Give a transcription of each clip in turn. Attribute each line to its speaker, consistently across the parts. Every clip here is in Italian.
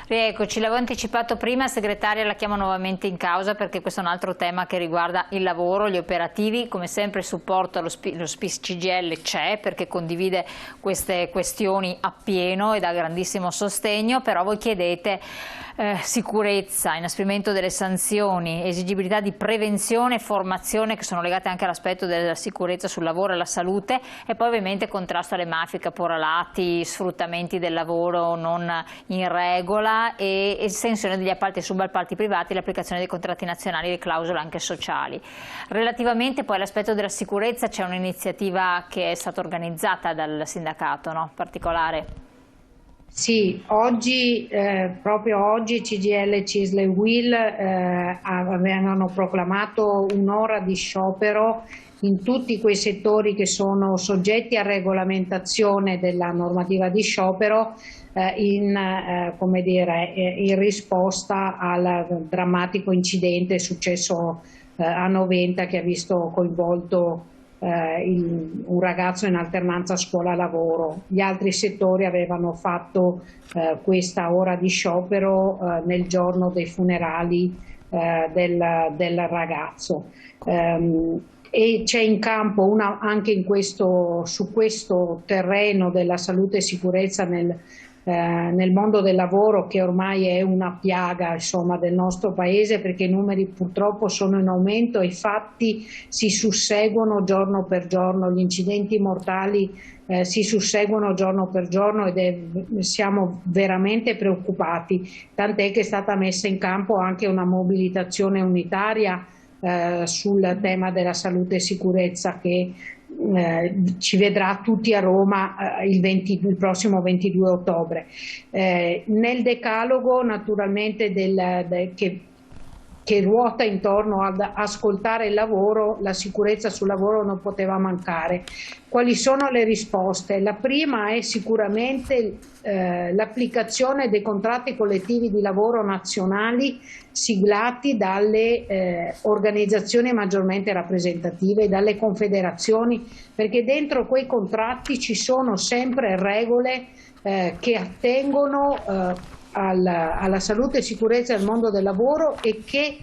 Speaker 1: Rieccoci, l'avevo anticipato prima, segretaria, la chiamo nuovamente in causa perché questo è un altro tema che riguarda il lavoro, gli operativi. Come sempre il supporto allo SPIS CGIL c'è perché condivide queste questioni appieno e dà grandissimo sostegno, però voi chiedete sicurezza, inasprimento delle sanzioni, esigibilità di prevenzione e formazione che sono legate anche all'aspetto della sicurezza sul lavoro e alla salute, e poi ovviamente contrasto alle mafie, caporalati, sfruttamenti del lavoro non in regola e estensione degli appalti e subappalti privati, l'applicazione dei contratti nazionali e le clausole anche sociali. Relativamente poi all'aspetto della sicurezza c'è un'iniziativa che è stata organizzata dal sindacato, no? Particolare.
Speaker 2: Sì, proprio oggi CGIL, CISL e UIL avevano proclamato un'ora di sciopero in tutti quei settori che sono soggetti a regolamentazione della normativa di sciopero in risposta al drammatico incidente successo a Noventa che ha visto coinvolto un ragazzo in alternanza scuola-lavoro. Gli altri settori avevano fatto questa ora di sciopero nel giorno dei funerali del ragazzo. E c'è in campo anche su questo terreno della salute e sicurezza nel mondo del lavoro, che ormai è una piaga, insomma, del nostro paese, perché i numeri purtroppo sono in aumento e i fatti si susseguono giorno per giorno, gli incidenti mortali si susseguono giorno per giorno siamo veramente preoccupati, tant'è che è stata messa in campo anche una mobilitazione unitaria sul tema della salute e sicurezza che ci vedrà tutti a Roma il prossimo 22 ottobre. Nel decalogo naturalmente che ruota intorno ad ascoltare il lavoro, la sicurezza sul lavoro non poteva mancare. Quali sono le risposte? La prima è sicuramente l'applicazione dei contratti collettivi di lavoro nazionali siglati dalle organizzazioni maggiormente rappresentative, dalle confederazioni, perché dentro quei contratti ci sono sempre regole che attengono alla salute e sicurezza del mondo del lavoro e che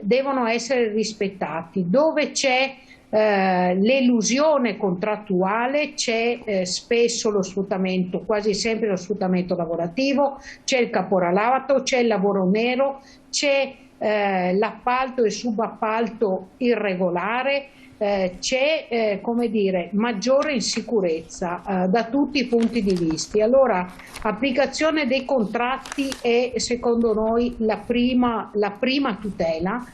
Speaker 2: devono essere rispettati. Dove c'è l'elusione contrattuale c'è spesso lo sfruttamento, quasi sempre lo sfruttamento lavorativo, c'è il caporalato, c'è il lavoro nero, c'è l'appalto e subappalto irregolare, c'è maggiore insicurezza da tutti i punti di vista. Allora, applicazione dei contratti è secondo noi la prima tutela.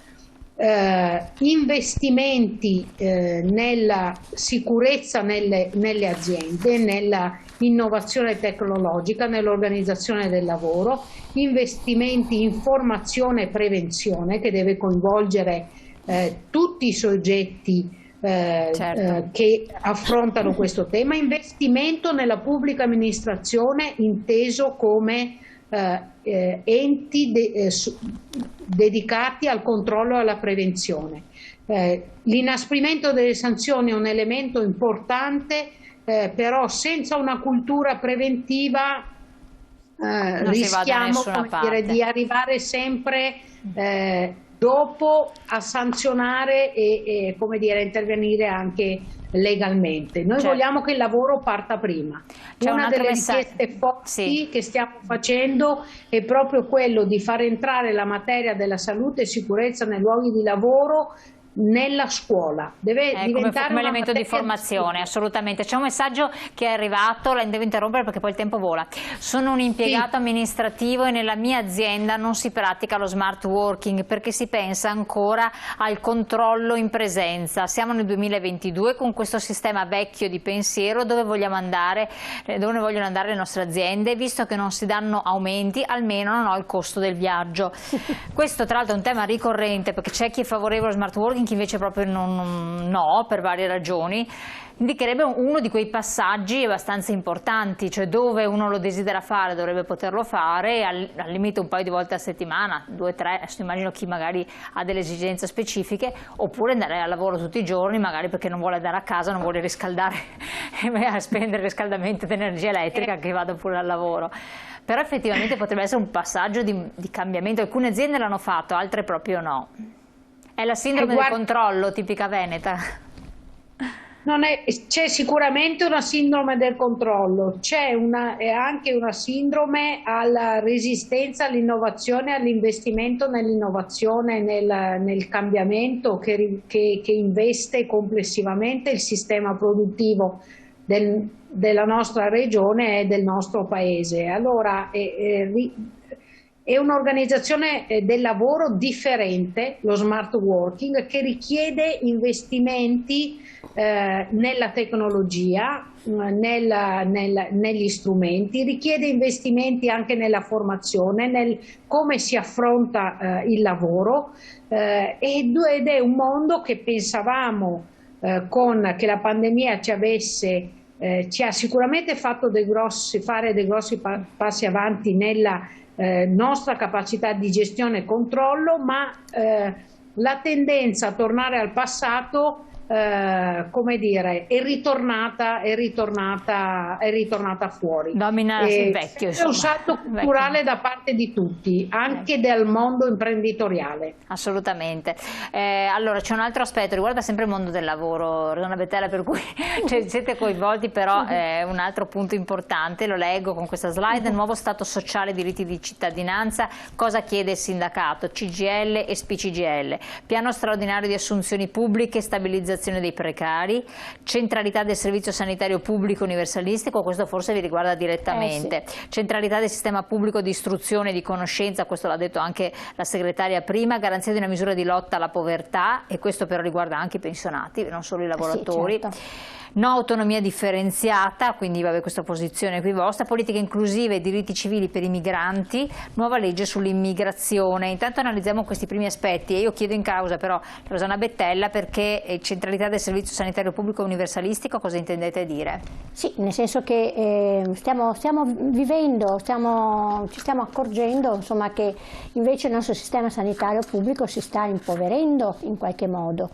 Speaker 2: Investimenti nella sicurezza nelle aziende, nella innovazione tecnologica, nell'organizzazione del lavoro, investimenti in formazione e prevenzione che deve coinvolgere tutti i soggetti
Speaker 1: certo,
Speaker 2: che affrontano questo tema, investimento nella pubblica amministrazione inteso come enti dedicati al controllo e alla prevenzione. L'inasprimento delle sanzioni è un elemento importante, però senza una cultura preventiva rischiamo di arrivare sempre dopo a sanzionare e intervenire anche legalmente. Noi vogliamo che il lavoro parta prima. Una delle richieste forti che stiamo facendo è proprio quello di far entrare la materia della salute e sicurezza nei luoghi di lavoro nella scuola, deve diventare
Speaker 1: come elemento di formazione, assolutamente. C'è un messaggio che è arrivato, la devo interrompere perché poi il tempo vola. Sono un impiegato amministrativo e nella mia azienda non si pratica lo smart working perché si pensa ancora al controllo in presenza. Siamo nel 2022 con questo sistema vecchio di pensiero. Dove vogliono andare le nostre aziende? Visto che non si danno aumenti, almeno non ho il costo del viaggio. Questo tra l'altro è un tema ricorrente perché c'è chi è favorevole allo smart working, chi invece proprio no, per varie ragioni. Indicherebbe uno di quei passaggi abbastanza importanti, cioè dove uno lo desidera fare dovrebbe poterlo fare al limite un paio di volte a settimana, 2 o 3, adesso immagino chi magari ha delle esigenze specifiche, oppure andare al lavoro tutti i giorni magari perché non vuole andare a casa, non vuole riscaldare e spendere il riscaldamento di energia elettrica, che vada pure al lavoro. Però effettivamente potrebbe essere un passaggio di cambiamento, alcune aziende l'hanno fatto, altre proprio no. È la sindrome del controllo tipica veneta.
Speaker 2: C'è sicuramente una sindrome del controllo, c'è anche una sindrome alla resistenza all'innovazione, all'investimento nell'innovazione, nel cambiamento che investe complessivamente il sistema produttivo della nostra regione e del nostro paese. Allora, è un'organizzazione del lavoro differente, lo smart working, che richiede investimenti nella tecnologia, negli strumenti, richiede investimenti anche nella formazione, nel come si affronta il lavoro, ed è un mondo che pensavamo che la pandemia ci ha sicuramente fatto fare dei grossi passi avanti nella nostra capacità di gestione e controllo, ma la tendenza a tornare al passato, come dire, è ritornata fuori.
Speaker 1: Domina il vecchio,
Speaker 2: è un salto culturale da parte di tutti, anche del mondo imprenditoriale.
Speaker 1: Assolutamente. Allora c'è un altro aspetto, riguarda sempre il mondo del lavoro, Rosanna Bettella, per cui siete coinvolti, però è un altro punto importante, lo leggo con questa slide: nuovo stato sociale, diritti di cittadinanza, cosa chiede il sindacato, CGIL e SPCGIL, piano straordinario di assunzioni pubbliche, stabilizzazione dei precari, centralità del servizio sanitario pubblico universalistico, questo forse vi riguarda direttamente, centralità del sistema pubblico di istruzione e di conoscenza, questo l'ha detto anche la segretaria prima, garanzia di una misura di lotta alla povertà, e questo però riguarda anche i pensionati, non solo i lavoratori.
Speaker 3: Certo.
Speaker 1: No autonomia differenziata, quindi vabbè, questa posizione qui vostra, politiche inclusive e diritti civili per i migranti, nuova legge sull'immigrazione. Intanto analizziamo questi primi aspetti e io chiedo in causa però Rosanna Bettella, perché centralità del servizio sanitario pubblico universalistico, cosa intendete dire?
Speaker 3: Sì, nel senso che stiamo vivendo, ci stiamo accorgendo, insomma, che invece il nostro sistema sanitario pubblico si sta impoverendo in qualche modo.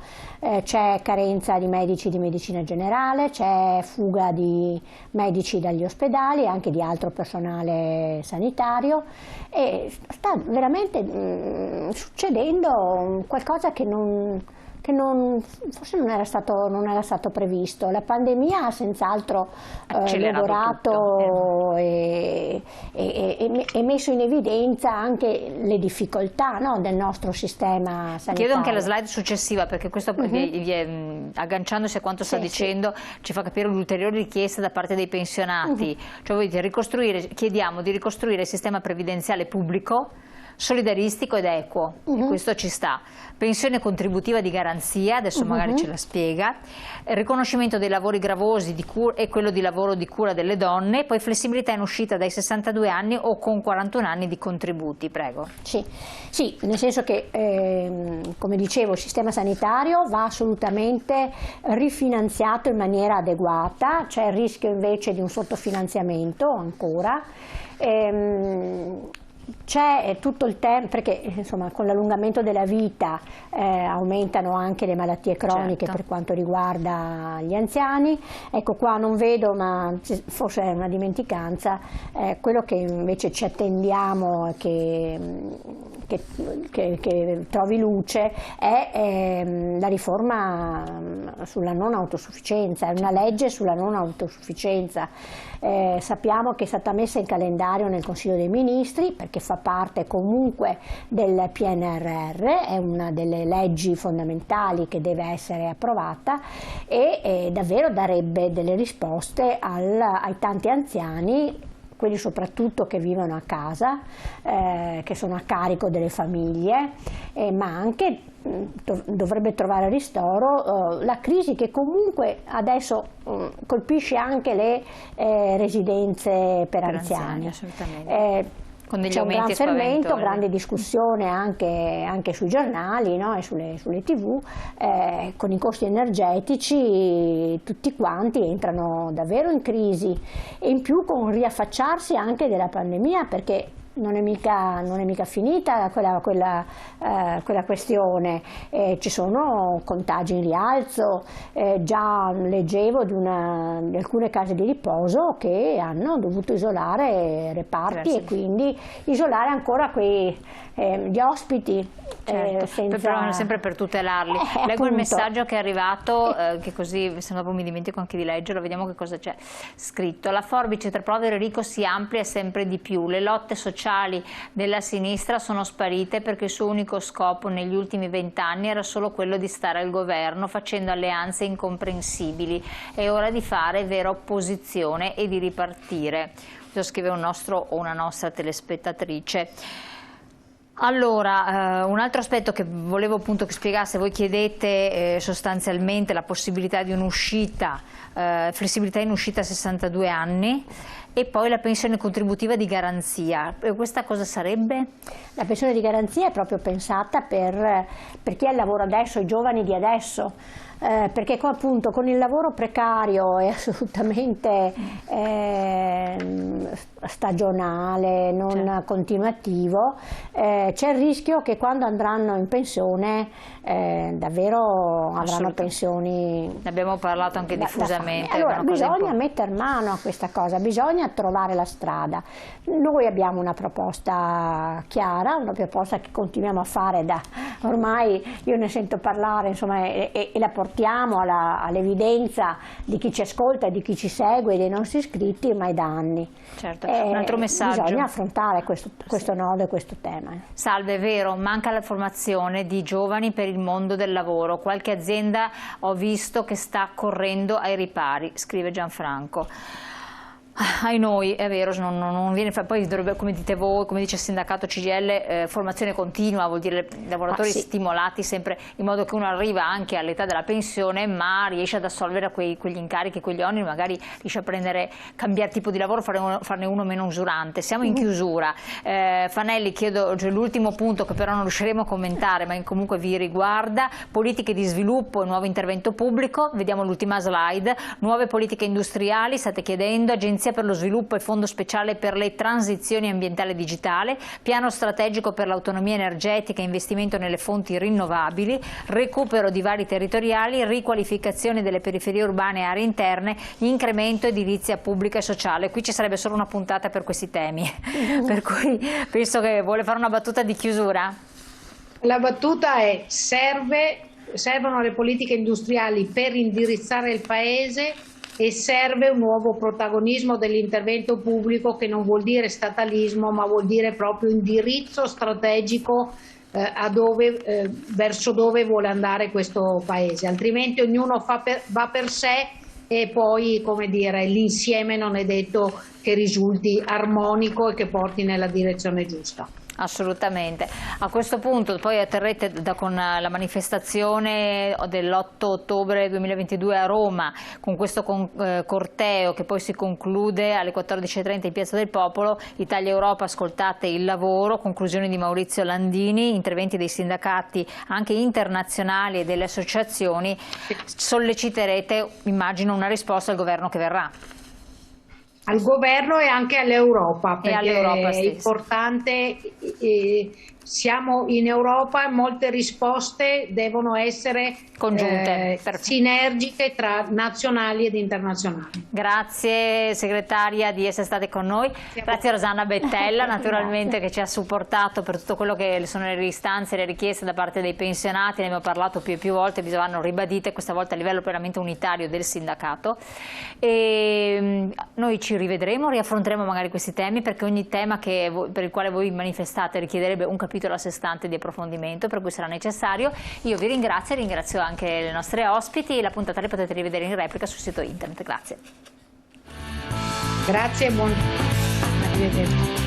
Speaker 3: C'è carenza di medici di medicina generale, c'è fuga di medici dagli ospedali e anche di altro personale sanitario, e sta veramente succedendo qualcosa che forse non era stato previsto. La pandemia ha senz'altro lavorato e messo in evidenza anche le difficoltà, no, del nostro sistema sanitario.
Speaker 1: Chiedo anche la slide successiva, perché questo agganciandosi a quanto sta dicendo ci fa capire l'ulteriore richiesta da parte dei pensionati. Cioè voi chiediamo di ricostruire il sistema previdenziale pubblico, solidaristico ed equo, e questo ci sta. Pensione contributiva di garanzia, adesso magari ce la spiega, riconoscimento dei lavori gravosi e quello di lavoro di cura delle donne, poi flessibilità in uscita dai 62 anni o con 41 anni di contributi. Prego.
Speaker 3: Sì, nel senso che, come dicevo, il sistema sanitario va assolutamente rifinanziato in maniera adeguata, c'è il rischio invece di un sottofinanziamento ancora. C'è tutto il tempo, perché insomma con l'allungamento della vita aumentano anche le malattie croniche, per quanto riguarda gli anziani. Ecco, qua non vedo, ma forse è una dimenticanza, quello che invece ci attendiamo che trovi luce è la riforma sulla non autosufficienza, è una legge sulla non autosufficienza. Sappiamo che è stata messa in calendario nel Consiglio dei Ministri, perché fa parte comunque del PNRR, è una delle leggi fondamentali che deve essere approvata, e davvero darebbe delle risposte ai tanti anziani, quelli soprattutto che vivono a casa, che sono a carico delle famiglie, ma anche dovrebbe trovare ristoro la crisi che comunque adesso colpisce anche le residenze per anziani.
Speaker 1: Assolutamente.
Speaker 3: C'è un gran fermento, grande discussione anche sui giornali, no? E sulle TV, con i costi energetici tutti quanti entrano davvero in crisi, e in più con il riaffacciarsi anche della pandemia, perché non è mica finita quella questione, ci sono contagi in rialzo, già leggevo di alcune case di riposo che hanno dovuto isolare reparti e quindi isolare ancora gli ospiti.
Speaker 1: Certo, però sempre per tutelarli. Leggo
Speaker 3: appunto
Speaker 1: il messaggio che è arrivato, che così se no dopo mi dimentico anche di leggerlo, vediamo che cosa c'è scritto. La forbice tra povero e ricco si amplia sempre di più, le lotte sociali della sinistra sono sparite perché il suo unico scopo negli ultimi 20 anni era solo quello di stare al governo facendo alleanze incomprensibili. È ora di fare vera opposizione e di ripartire. Lo scrive un nostro o una nostra telespettatrice. Allora, un altro aspetto che volevo appunto che spiegasse, voi chiedete sostanzialmente la possibilità di un'uscita, flessibilità in uscita a 62 anni e poi la pensione contributiva di garanzia. Questa cosa sarebbe?
Speaker 3: La pensione di garanzia è proprio pensata per chi ha il lavoro adesso, i giovani di adesso. Perché appunto con il lavoro precario e assolutamente stagionale, non continuativo, c'è il rischio che quando andranno in pensione davvero avranno pensioni.
Speaker 1: Ne abbiamo parlato anche diffusamente.
Speaker 3: Allora bisogna mettere mano a questa cosa, bisogna trovare la strada. Noi abbiamo una proposta chiara, una proposta che continuiamo a fare ormai io ne sento parlare, insomma, e la portiamo all'evidenza di chi ci ascolta, di chi ci segue, dei nostri iscritti ormai da anni.
Speaker 1: Certo. Un altro messaggio.
Speaker 3: Bisogna affrontare questo nodo e questo tema.
Speaker 1: Salve, è vero, manca la formazione di giovani per il mondo del lavoro. Qualche azienda ho visto che sta correndo ai ripari, scrive Gianfranco. Ai noi, è vero, non viene, poi dovrebbe, come dite voi, come dice il sindacato CGIL, formazione continua, vuol dire lavoratori stimolati sempre in modo che uno arriva anche all'età della pensione ma riesce ad assolvere quegli incarichi, quegli oneri, magari riesce a cambiare tipo di lavoro, farne uno meno usurante. Siamo in chiusura. Fanelli, chiedo l'ultimo punto che però non riusciremo a commentare ma comunque vi riguarda, politiche di sviluppo e nuovo intervento pubblico, vediamo l'ultima slide, nuove politiche industriali, state chiedendo, agenzia per lo sviluppo e fondo speciale per le transizioni ambientali digitale, piano strategico per l'autonomia energetica e investimento nelle fonti rinnovabili, recupero di vari territoriali, riqualificazione delle periferie urbane e aree interne, incremento edilizia pubblica e sociale. Qui ci sarebbe solo una puntata per questi temi, per cui penso che vuole fare una battuta di chiusura.
Speaker 2: La battuta è: servono le politiche industriali per indirizzare il Paese e serve un nuovo protagonismo dell'intervento pubblico che non vuol dire statalismo ma vuol dire proprio indirizzo strategico verso dove vuole andare questo Paese, altrimenti ognuno va per sé e poi, come dire, l'insieme non è detto che risulti armonico e che porti nella direzione giusta.
Speaker 1: Assolutamente. A questo punto poi atterrete con la manifestazione dell'8 ottobre 2022 a Roma, con questo corteo che poi si conclude alle 14:30 in Piazza del Popolo. Italia e Europa, ascoltate il lavoro, conclusioni di Maurizio Landini, interventi dei sindacati anche internazionali e delle associazioni. Solleciterete, immagino, una risposta al governo che verrà.
Speaker 2: Al governo e anche all'Europa, perché è importante, siamo in Europa e molte risposte devono essere
Speaker 1: congiunte,
Speaker 2: sinergiche tra nazionali ed internazionali.
Speaker 1: Grazie segretaria di essere state con noi, grazie a Rosanna Bettella naturalmente che ci ha supportato per tutto quello che sono le istanze e le richieste da parte dei pensionati, ne abbiamo parlato più e più volte, vanno ribadite questa volta a livello veramente unitario del sindacato e noi ci rivedremo, riaffronteremo magari questi temi perché ogni tema per il quale voi manifestate richiederebbe un capitolo a sé stante di approfondimento, per cui sarà necessario. Io vi ringrazio e ringrazio anche le nostre ospiti, la puntata la potete rivedere in replica sul sito internet. Grazie.
Speaker 2: Grazie e buon. Arrivederci.